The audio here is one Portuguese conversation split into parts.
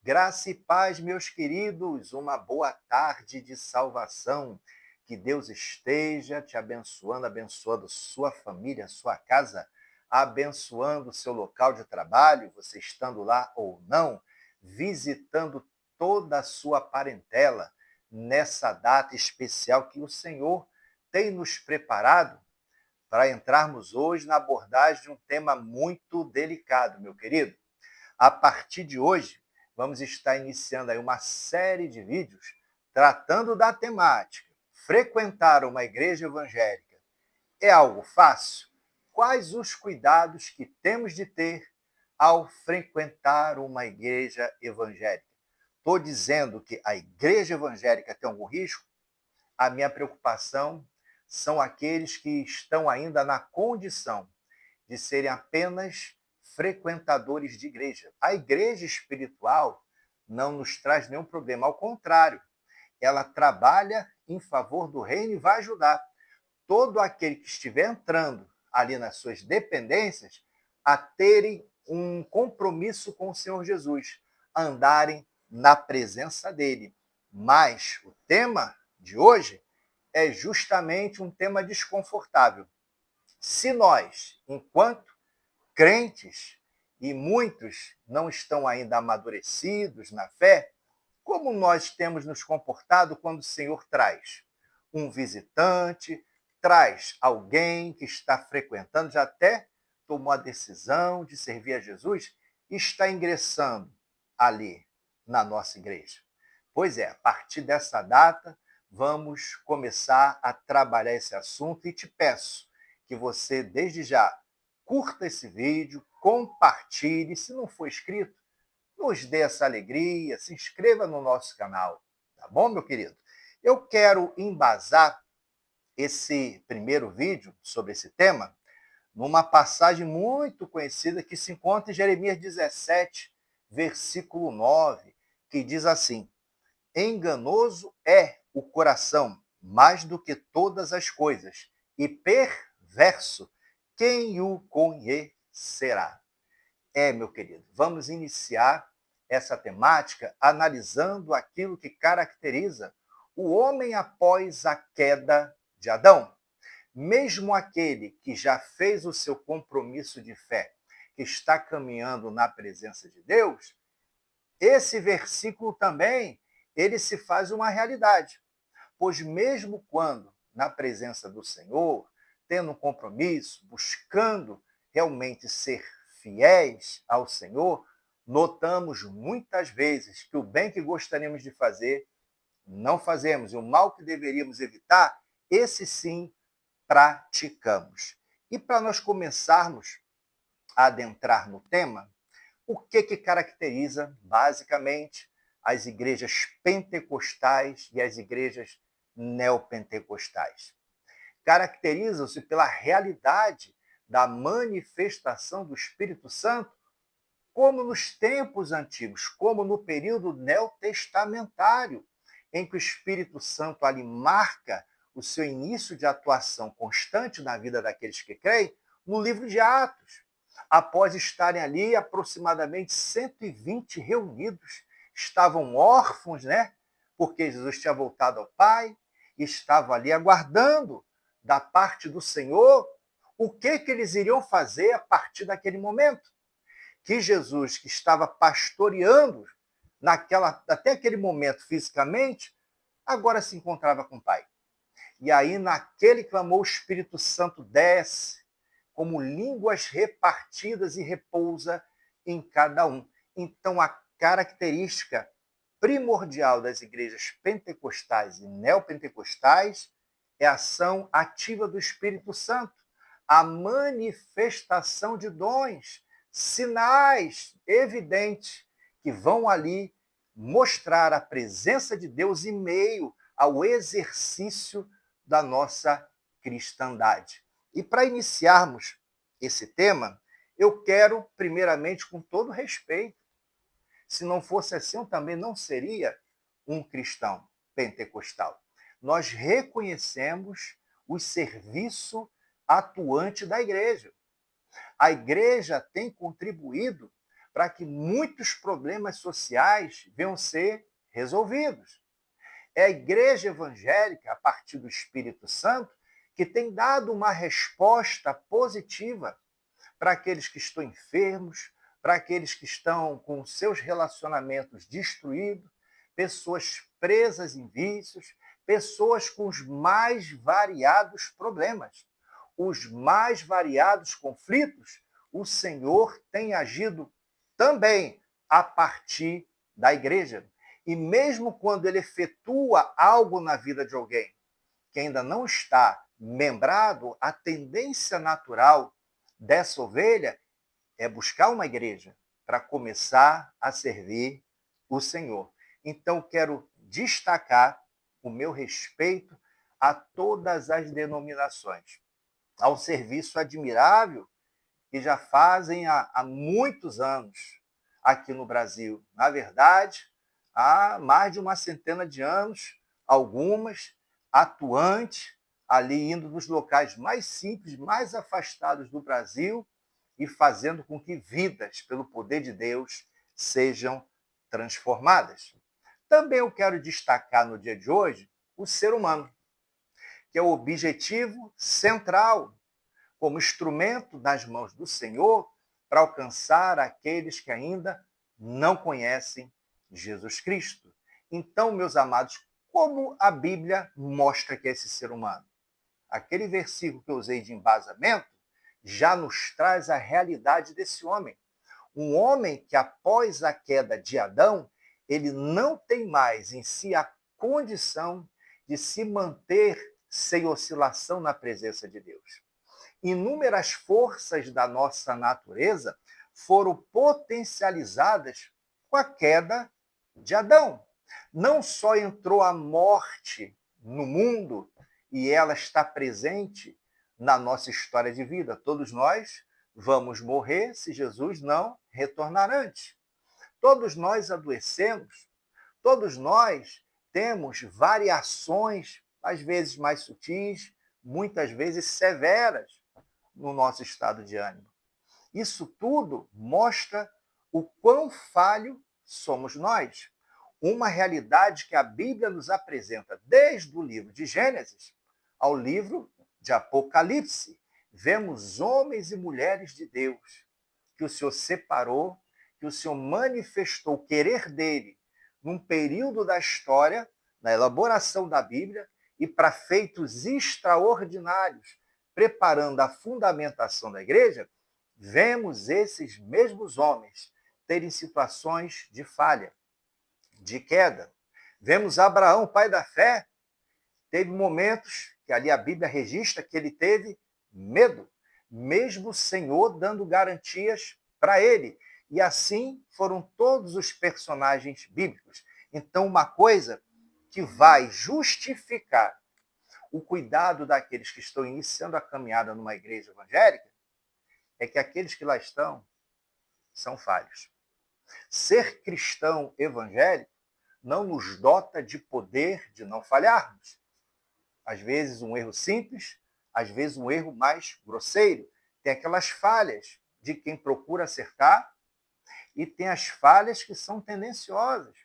Graça e paz, meus queridos, uma boa tarde de salvação. Que Deus esteja te abençoando, abençoando sua família, sua casa, abençoando seu local de trabalho, você estando lá ou não, visitando toda a sua parentela nessa data especial que o Senhor tem nos preparado para entrarmos hoje na abordagem de um tema muito delicado, meu querido. A partir de hoje, vamos estar iniciando aí uma série de vídeos tratando da temática. Frequentar uma igreja evangélica é algo fácil? Quais os cuidados que temos de ter ao frequentar uma igreja evangélica? Estou dizendo que a igreja evangélica tem algum risco? A minha preocupação são aqueles que estão ainda na condição de serem apenas frequentadores de igreja. A igreja espiritual não nos traz nenhum problema, ao contrário, ela trabalha em favor do reino e vai ajudar todo aquele que estiver entrando ali nas suas dependências a terem um compromisso com o Senhor Jesus, a andarem na presença dele. Mas o tema de hoje é justamente um tema desconfortável. Se nós, enquanto crentes, e muitos não estão ainda amadurecidos na fé, como nós temos nos comportado quando o Senhor traz um visitante, traz alguém que está frequentando, já até tomou a decisão de servir a Jesus e está ingressando ali na nossa igreja? Pois é, a partir dessa data, vamos começar a trabalhar esse assunto e te peço que você, desde já, curta esse vídeo, compartilhe. Se não for inscrito, nos dê essa alegria, se inscreva no nosso canal, tá bom, meu querido? Eu quero embasar esse primeiro vídeo sobre esse tema numa passagem muito conhecida que se encontra em Jeremias 17, versículo 9, que diz assim: enganoso é o coração mais do que todas as coisas, e perverso, quem o conhecerá? Meu querido, vamos iniciar essa temática analisando aquilo que caracteriza o homem após a queda de Adão. Mesmo aquele que já fez o seu compromisso de fé, que está caminhando na presença de Deus, esse versículo também, ele se faz uma realidade. Pois mesmo quando na presença do Senhor, tendo um compromisso, buscando realmente ser fiéis ao Senhor, notamos muitas vezes que o bem que gostaríamos de fazer, não fazemos, e o mal que deveríamos evitar, esse sim praticamos. E para nós começarmos a adentrar no tema, o que caracteriza basicamente as igrejas pentecostais e as igrejas neopentecostais? Caracterizam-se pela realidade da manifestação do Espírito Santo, como nos tempos antigos, como no período neotestamentário, em que o Espírito Santo ali marca o seu início de atuação constante na vida daqueles que creem, no livro de Atos. Após estarem ali aproximadamente 120 reunidos, estavam órfãos, né? Porque Jesus tinha voltado ao Pai, e estavam ali aguardando da parte do Senhor o que eles iriam fazer a partir daquele momento. Que Jesus, que estava pastoreando até aquele momento fisicamente, agora se encontrava com o Pai. E aí, naquele clamor, o Espírito Santo desce como línguas repartidas e repousa em cada um. Então, a característica primordial das igrejas pentecostais e neopentecostais é a ação ativa do Espírito Santo, a manifestação de dons, sinais evidentes que vão ali mostrar a presença de Deus em meio ao exercício da nossa cristandade. E para iniciarmos esse tema, eu quero, primeiramente, com todo respeito, se não fosse assim, eu também não seria um cristão pentecostal. Nós reconhecemos o serviço atuante da igreja. A igreja tem contribuído para que muitos problemas sociais venham ser resolvidos. É a igreja evangélica, a partir do Espírito Santo, que tem dado uma resposta positiva para aqueles que estão enfermos, para aqueles que estão com seus relacionamentos destruídos, pessoas presas em vícios, pessoas com os mais variados problemas, os mais variados conflitos. O Senhor tem agido também a partir da igreja. E mesmo quando ele efetua algo na vida de alguém que ainda não está membrado, a tendência natural dessa ovelha é buscar uma igreja para começar a servir o Senhor. Então, quero destacar o meu respeito a todas as denominações, ao serviço admirável que já fazem há muitos anos aqui no Brasil. Na verdade, há mais de uma centena de anos, algumas atuantes, ali indo nos locais mais simples, mais afastados do Brasil e fazendo com que vidas, pelo poder de Deus, sejam transformadas. Também eu quero destacar no dia de hoje o ser humano, que é o objetivo central, como instrumento nas mãos do Senhor para alcançar aqueles que ainda não conhecem Jesus Cristo. Então, meus amados, como a Bíblia mostra que é esse ser humano? Aquele versículo que eu usei de embasamento já nos traz a realidade desse homem. Um homem que, após a queda de Adão, ele não tem mais em si a condição de se manter sem oscilação na presença de Deus. Inúmeras forças da nossa natureza foram potencializadas com a queda de Adão. Não só entrou a morte no mundo, e ela está presente na nossa história de vida. Todos nós vamos morrer se Jesus não retornar antes. Todos nós adoecemos, todos nós temos variações, às vezes mais sutis, muitas vezes severas, no nosso estado de ânimo. Isso tudo mostra o quão falho somos nós. Uma realidade que a Bíblia nos apresenta desde o livro de Gênesis ao livro de Apocalipse. Vemos homens e mulheres de Deus que o Senhor separou, que o Senhor manifestou o querer dele num período da história, na elaboração da Bíblia, e para feitos extraordinários, preparando a fundamentação da igreja, vemos esses mesmos homens terem situações de falha, de queda. Vemos Abraão, pai da fé, teve momentos que ali a Bíblia registra que ele teve medo, mesmo o Senhor dando garantias para ele. E assim foram todos os personagens bíblicos. Então, uma coisa que vai justificar o cuidado daqueles que estão iniciando a caminhada numa igreja evangélica é que aqueles que lá estão são falhos. Ser cristão evangélico não nos dota de poder de não falharmos. Às vezes um erro simples, às vezes um erro mais grosseiro. Tem aquelas falhas de quem procura acertar e tem as falhas que são tendenciosas.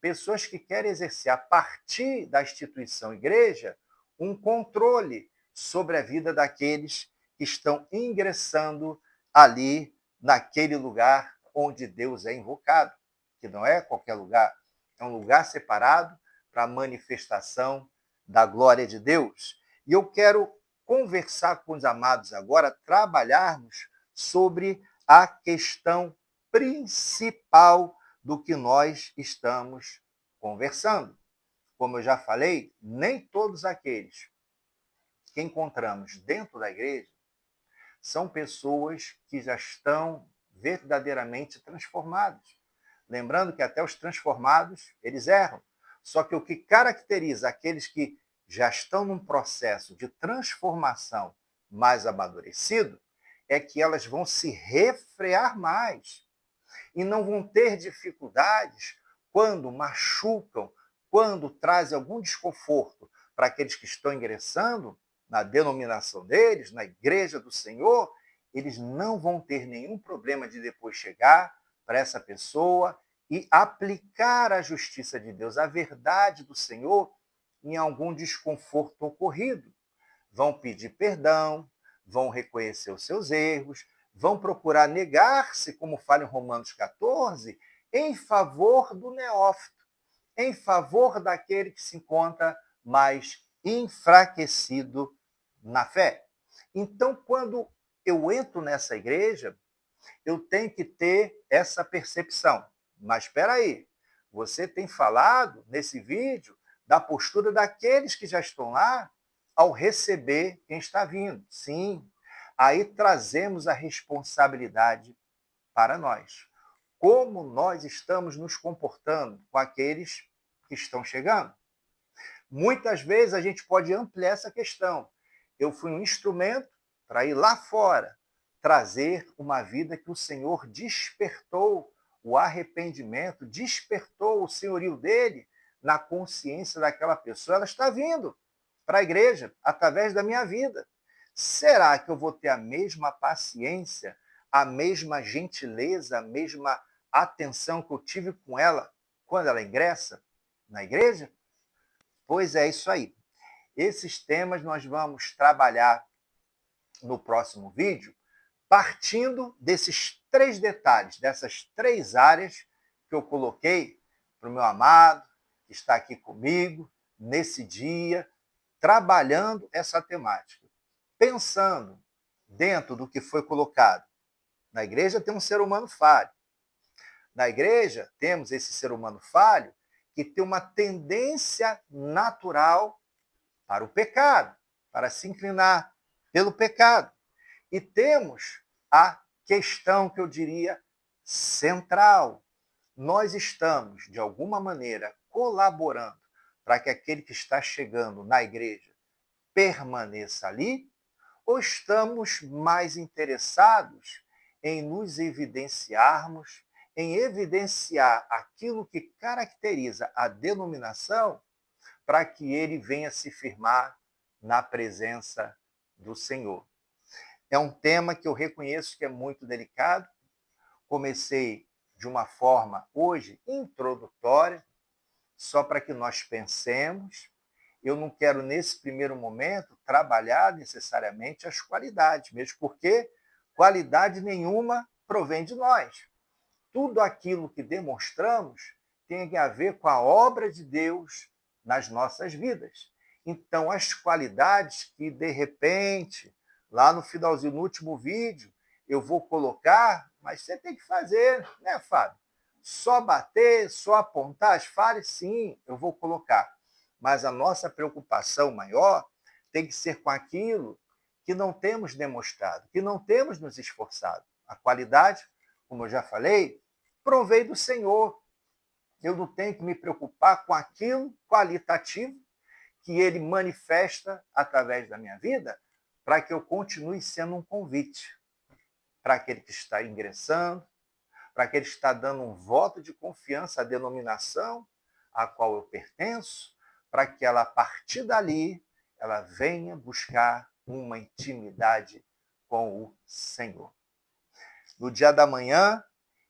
Pessoas que querem exercer, a partir da instituição igreja, um controle sobre a vida daqueles que estão ingressando ali, naquele lugar onde Deus é invocado, que não é qualquer lugar, é um lugar separado para a manifestação da glória de Deus. E eu quero conversar com os amados agora, trabalharmos sobre a questão principal do que nós estamos conversando. Como eu já falei, nem todos aqueles que encontramos dentro da igreja são pessoas que já estão verdadeiramente transformados. Lembrando que até os transformados, eles erram. Só que o que caracteriza aqueles que já estão num processo de transformação mais amadurecido é que elas vão se refrear mais e não vão ter dificuldades quando machucam, quando trazem algum desconforto para aqueles que estão ingressando na denominação deles, na igreja do Senhor, eles não vão ter nenhum problema de depois chegar para essa pessoa e aplicar a justiça de Deus, a verdade do Senhor, em algum desconforto ocorrido. Vão pedir perdão, vão reconhecer os seus erros, vão procurar negar-se, como fala em Romanos 14, em favor do neófito, em favor daquele que se encontra mais enfraquecido na fé. Então, quando eu entro nessa igreja, eu tenho que ter essa percepção. Mas espera aí, você tem falado nesse vídeo da postura daqueles que já estão lá ao receber quem está vindo. Sim, aí trazemos a responsabilidade para nós. Como nós estamos nos comportando com aqueles que estão chegando? Muitas vezes a gente pode ampliar essa questão. Eu fui um instrumento para ir lá fora, trazer uma vida que o Senhor despertou o arrependimento, despertou o senhorio dele na consciência daquela pessoa. Ela está vindo para a igreja através da minha vida. Será que eu vou ter a mesma paciência, a mesma gentileza, a mesma atenção que eu tive com ela quando ela ingressa na igreja? Pois é isso aí. Esses temas nós vamos trabalhar no próximo vídeo, partindo desses 3 detalhes, dessas 3 áreas que eu coloquei para o meu amado, que está aqui comigo, nesse dia, trabalhando essa temática. Pensando dentro do que foi colocado. Na igreja tem um ser humano falho. Na igreja temos esse ser humano falho que tem uma tendência natural para o pecado, para se inclinar pelo pecado. E temos a questão que eu diria central. Nós estamos, de alguma maneira, colaborando para que aquele que está chegando na igreja permaneça ali? Ou estamos mais interessados em nos evidenciarmos, em evidenciar aquilo que caracteriza a denominação para que ele venha se firmar na presença do Senhor? É um tema que eu reconheço que é muito delicado. Comecei de uma forma hoje introdutória, só para que nós pensemos. Eu não quero, nesse primeiro momento, trabalhar necessariamente as qualidades, mesmo porque qualidade nenhuma provém de nós. Tudo aquilo que demonstramos tem a ver com a obra de Deus nas nossas vidas. Então, as qualidades que, de repente, lá no finalzinho, no último vídeo, eu vou colocar, mas você tem que fazer, né, Fábio? Só bater, só apontar as falhas? Sim, eu vou colocar. Mas a nossa preocupação maior tem que ser com aquilo que não temos demonstrado, que não temos nos esforçado. A qualidade, como eu já falei, provém do Senhor. Eu não tenho que me preocupar com aquilo qualitativo que ele manifesta através da minha vida para que eu continue sendo um convite para aquele que está ingressando, para aquele que está dando um voto de confiança à denominação a qual eu pertenço, para que ela, a partir dali, ela venha buscar uma intimidade com o Senhor. No dia da manhã,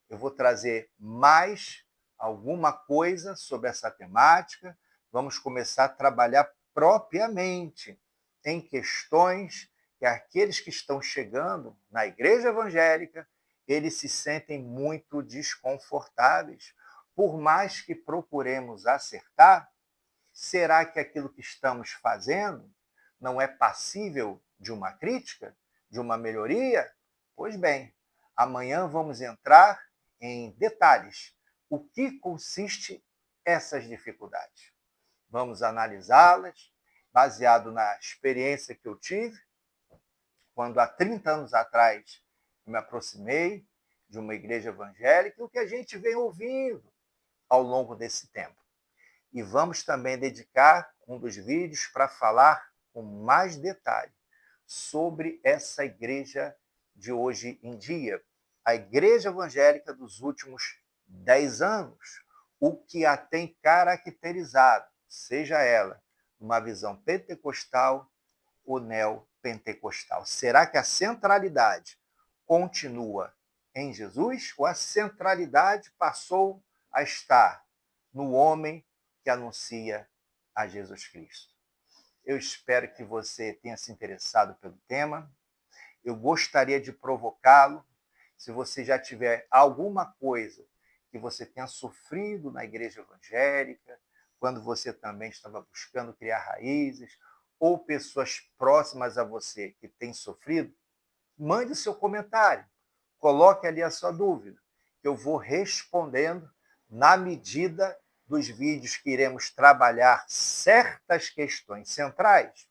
eu vou trazer mais alguma coisa sobre essa temática. Vamos começar a trabalhar propriamente em questões que aqueles que estão chegando na igreja evangélica, eles se sentem muito desconfortáveis. Por mais que procuremos acertar, será que aquilo que estamos fazendo não é passível de uma crítica, de uma melhoria? Pois bem, amanhã vamos entrar em detalhes. O que consiste essas dificuldades? Vamos analisá-las, baseado na experiência que eu tive, quando há 30 anos atrás eu me aproximei de uma igreja evangélica, e o que a gente vem ouvindo ao longo desse tempo. E vamos também dedicar um dos vídeos para falar com mais detalhe sobre essa igreja de hoje em dia, a igreja evangélica dos últimos 10 anos, o que a tem caracterizado, seja ela uma visão pentecostal ou neopentecostal. Será que a centralidade continua em Jesus ou a centralidade passou a estar no homem que anuncia a Jesus Cristo? Eu espero que você tenha se interessado pelo tema. Eu gostaria de provocá-lo. Se você já tiver alguma coisa que você tenha sofrido na igreja evangélica, quando você também estava buscando criar raízes, ou pessoas próximas a você que têm sofrido, mande o seu comentário. Coloque ali a sua dúvida. Eu vou respondendo na medida dos vídeos que iremos trabalhar certas questões centrais.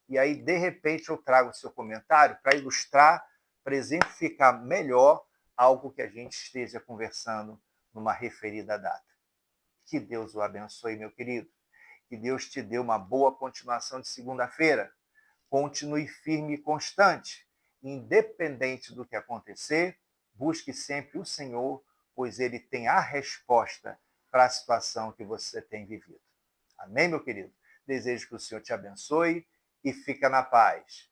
E aí, de repente, eu trago o seu comentário para ilustrar, para exemplificar melhor algo que a gente esteja conversando numa referida data. Que Deus o abençoe, meu querido. Que Deus te dê uma boa continuação de segunda-feira. Continue firme e constante. Independente do que acontecer, busque sempre o Senhor, pois Ele tem a resposta para a situação que você tem vivido. Amém, meu querido? Desejo que o Senhor te abençoe e fica na paz.